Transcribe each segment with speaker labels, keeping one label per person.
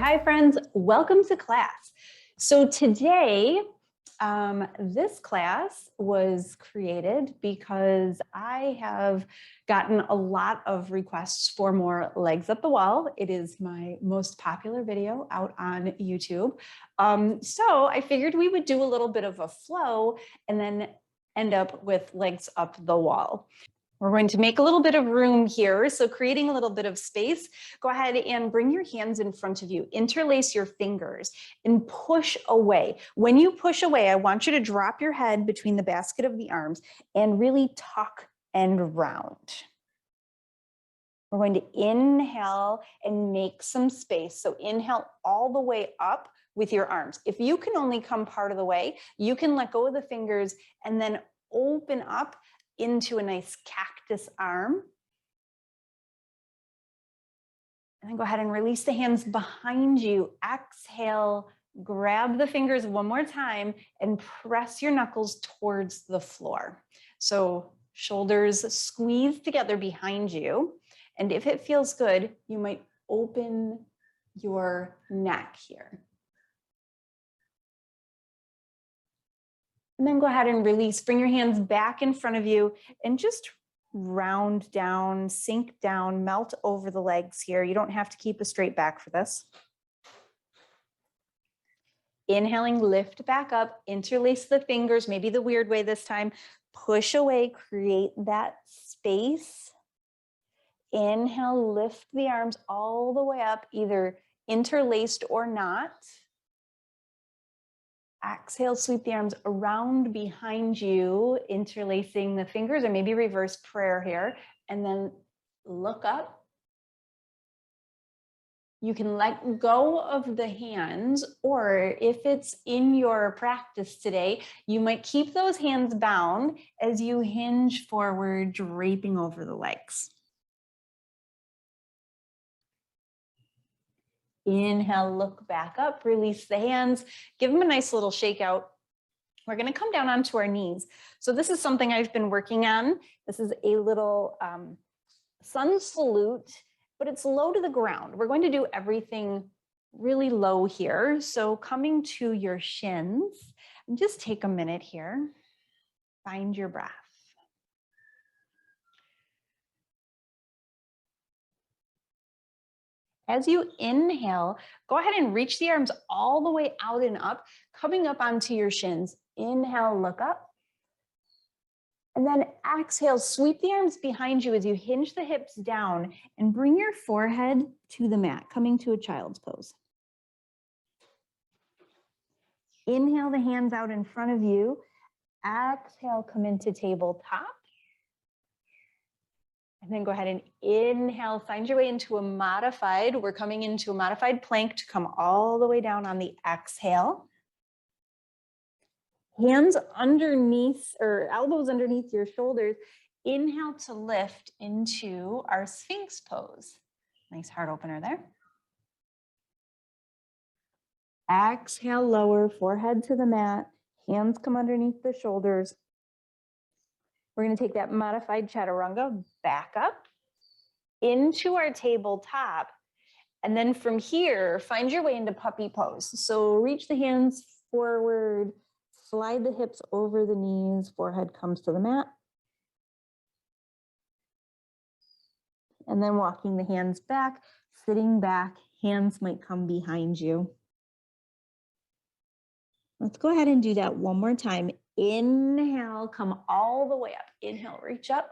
Speaker 1: Hi friends, welcome to class. So today, this class was created because I have gotten a lot of requests for more legs up the wall. It is my most popular video out on YouTube. So I figured we would do a little bit of a flow and then end up with legs up the wall. We're going to make a little bit of room here. So creating a little bit of space, go ahead and bring your hands in front of you, interlace your fingers and push away. When you push away, I want you to drop your head between the basket of the arms and really tuck and round. We're going to inhale and make some space. So inhale all the way up with your arms. If you can only come part of the way, you can let go of the fingers and then open up into a nice cactus arm. And then go ahead and release the hands behind you. Exhale, grab the fingers one more time and press your knuckles towards the floor. So shoulders squeeze together behind you. And if it feels good, you might open your neck here. And then go ahead and release. Bring your hands back in front of you and just round down, sink down, melt over the legs here. You don't have to keep a straight back for this. Inhaling, lift back up, interlace the fingers, maybe the weird way this time. Push away, create that space. Inhale, lift the arms all the way up, either interlaced or not. Exhale, sweep the arms around behind you, interlacing the fingers, or maybe reverse prayer here, and then look up. You can let go of the hands, or if it's in your practice today, you might keep those hands bound as you hinge forward, draping over the legs. Inhale, look back up, release the hands, give them a nice little shake out. We're going to come down onto our knees. So this is something I've been working on. This is a little sun salute, but it's low to the ground. We're going to do everything really low here. So coming to your shins, just take a minute here, find your breath. As you inhale, go ahead and reach the arms all the way out and up, coming up onto your shins. Inhale, look up. And then exhale, sweep the arms behind you as you hinge the hips down and bring your forehead to the mat, coming to a child's pose. Inhale the hands out in front of you. Exhale, come into tabletop. And then go ahead and inhale, find your way into a modified. We're coming into a modified plank to come all the way down on the exhale. Hands underneath or elbows underneath your shoulders. Inhale to lift into our Sphinx pose. Nice heart opener there. Exhale, lower, forehead to the mat. Hands come underneath the shoulders. We're going to take that modified chaturanga back up into our tabletop. And then from here, find your way into puppy pose. So reach the hands forward, slide the hips over the knees, forehead comes to the mat. And then walking the hands back, sitting back, hands might come behind you. Let's go ahead and do that one more time. Inhale, come all the way up. Inhale, reach up.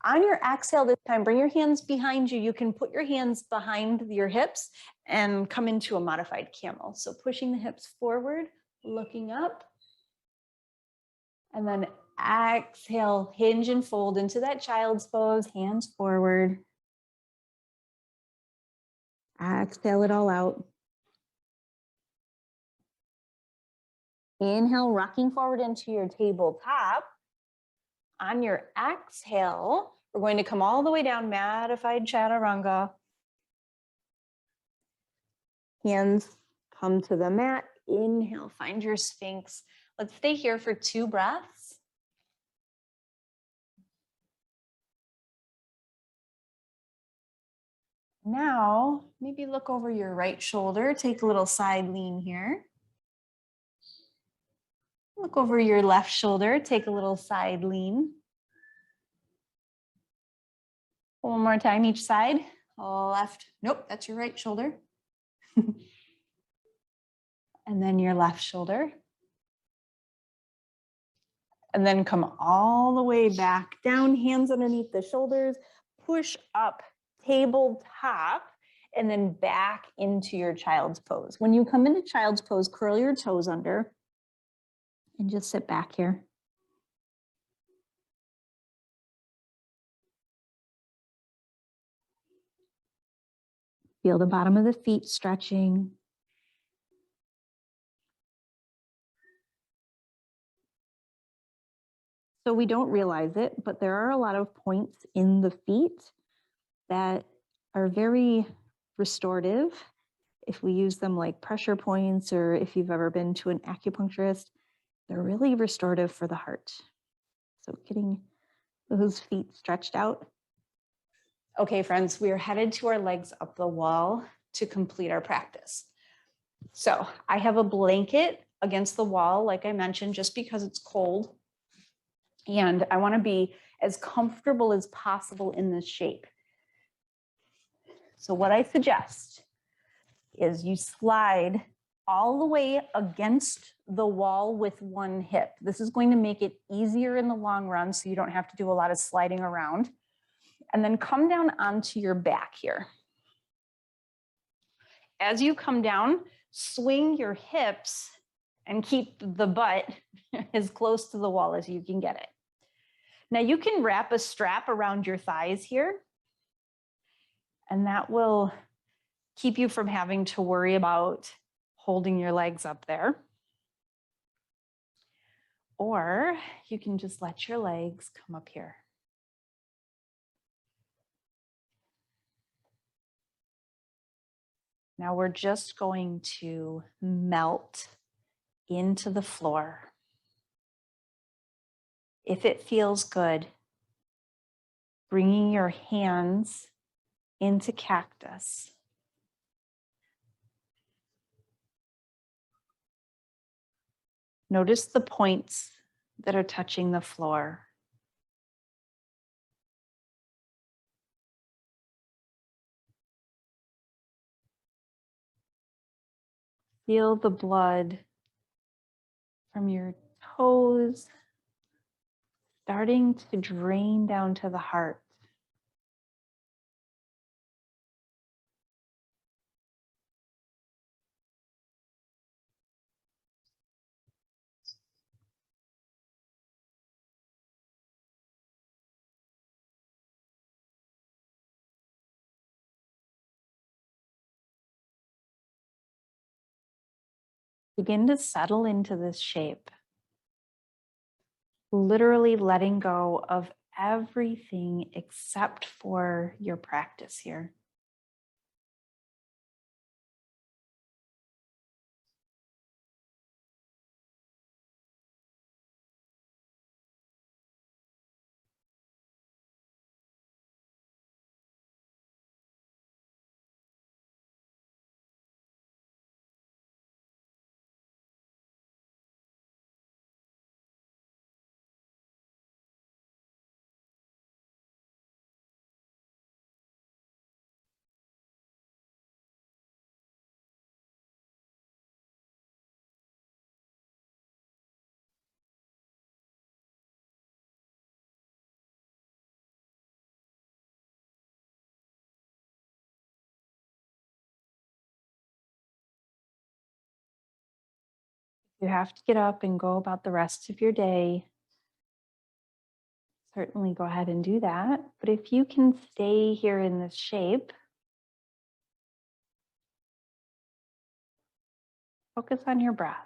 Speaker 1: On your exhale this time, bring your hands behind you. You can put your hands behind your hips and come into a modified camel. So pushing the hips forward, looking up. And then exhale, hinge and fold into that child's pose, hands forward. Exhale it all out. Inhale, rocking forward into your tabletop. On your exhale, we're going to come all the way down, modified chaturanga. Hands come to the mat. Inhale, find your Sphinx. Let's stay here for 2 breaths. Now, maybe look over your right shoulder, take a little side lean here. Look over your left shoulder, take a little side lean. One more time each side. Left, nope, that's your right shoulder. And then your left shoulder. And then come all the way back down, hands underneath the shoulders, push up, tabletop, and then back into your child's pose. When you come into child's pose, curl your toes under and just sit back here. Feel the bottom of the feet stretching. So we don't realize it, but there are a lot of points in the feet that are very restorative. If we use them like pressure points, or if you've ever been to an acupuncturist, they're really restorative for the heart. So getting those feet stretched out. Okay, friends, we are headed to our legs up the wall to complete our practice. So I have a blanket against the wall, like I mentioned, just because it's cold. And I want to be as comfortable as possible in this shape. So what I suggest is you slide all the way against the wall with one hip. This is going to make it easier in the long run, so you don't have to do a lot of sliding around. And then come down onto your back here. As you come down, swing your hips and keep the butt as close to the wall as you can get it. Now you can wrap a strap around your thighs here, and that will keep you from having to worry about holding your legs up there. Or you can just let your legs come up here. Now we're just going to melt into the floor. If it feels good, bringing your hands into cactus. Notice the points that are touching the floor. Feel the blood from your toes starting to drain down to the heart. Begin to settle into this shape, literally letting go of everything except for your practice here. You have to get up and go about the rest of your day. Certainly go ahead and do that. But if you can stay here in this shape, focus on your breath.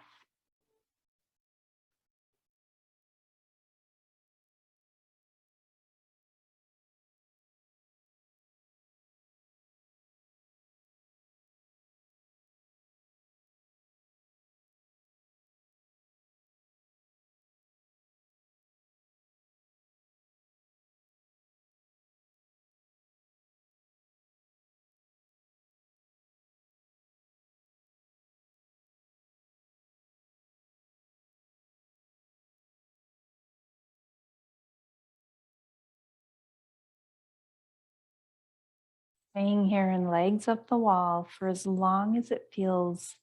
Speaker 1: Staying here and legs up the wall for as long as it feels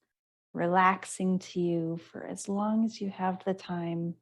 Speaker 1: relaxing to you, for as long as you have the time.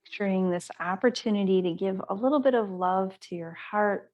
Speaker 1: Picturing this opportunity to give a little bit of love to your heart.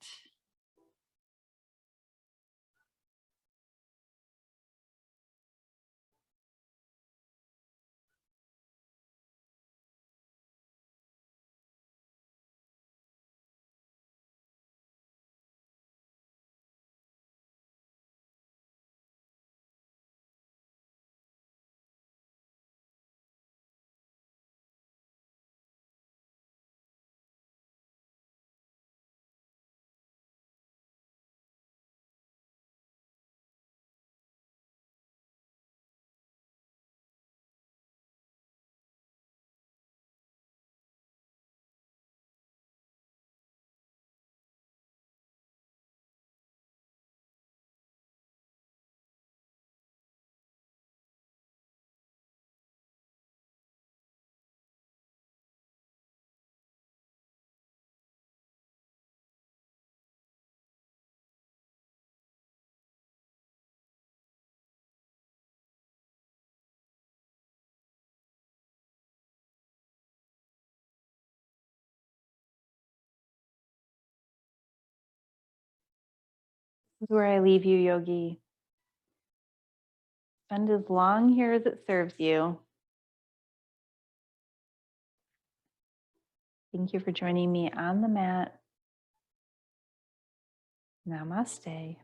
Speaker 1: This is where I leave you, yogi. Spend as long here as it serves you. Thank you for joining me on the mat. Namaste.